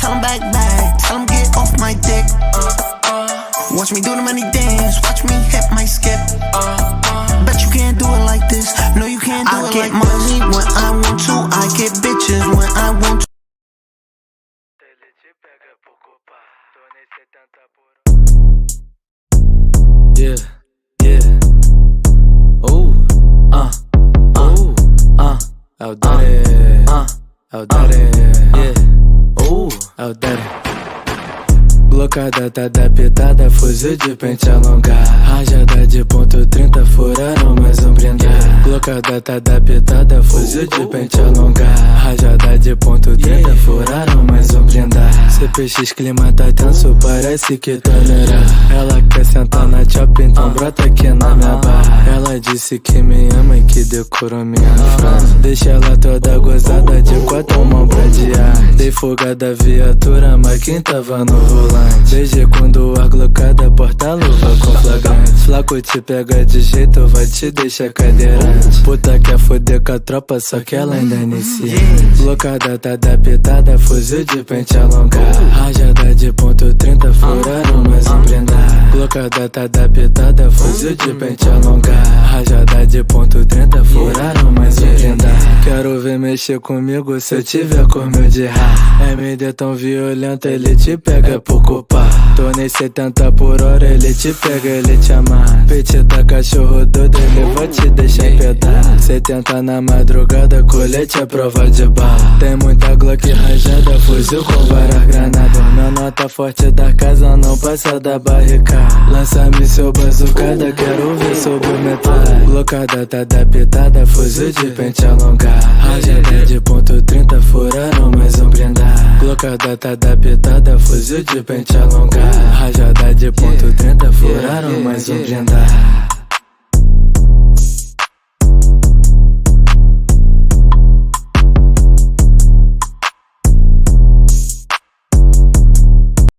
tell him back, tell him get off my dick. Watch me do the money dance, watch me hit my skip. Bet you can't do it like this, no you can't do it like this. I get money when I want to, I get bitches when I want to. Yeah, yeah. É o Daddy, é o Daddy, yeah. É o Daddy. Blocada tá adaptada, fuzil de pente alongar. Rajada de ponto 30, furaram mais um blindar. Blocada tá adaptada, fuzil de pente alongar. Rajada de ponto 30, furaram mais um blindar. CPX clima tá tenso, parece que tá neira. Ela quer sentar na chop, então brota aqui na minha barra. Ela disse que me ama e que decorou minha frase. Deixa ela toda gozada de 4 mãos pra adiar. Dei fuga da viatura, mas quem tava no volante? Desde quando a glocada porta-luva com flagrante. Flaco te pega de jeito, vai te deixar cadeirante. Puta quer foder com a tropa, só que ela ainda inicia. Blocada tá adaptada, fuzil de pente alongar. Rajada de ponto 30, furaram mais um blindar. Blocada tá adaptada, fuzil de pente alongar. Rajada de ponto 30, furaram mais um blindar. Quero ver mexer comigo se eu tiver com meu de rá. MD tão violento, ele te pega por culpar. Tô nem 70 por hora, ele te pega, ele te amarra. Petita cachorro doido, ele vai te deixar pedar. 70 na madrugada, colete é prova de bala. Tem muita Glock rajada, fuzil com várias granadas. Minha nota forte da casa não passa da barricada. Lança-me seu bazucada, quero ver sobre o metal. Blocada tá adaptada, fuzil de pente alongar. Rajada de ponto 30, furaram mais um blindar. Blocada tá adaptada, fuzil de pente alongar. Rajada de ponto 30, furaram mais um blindar.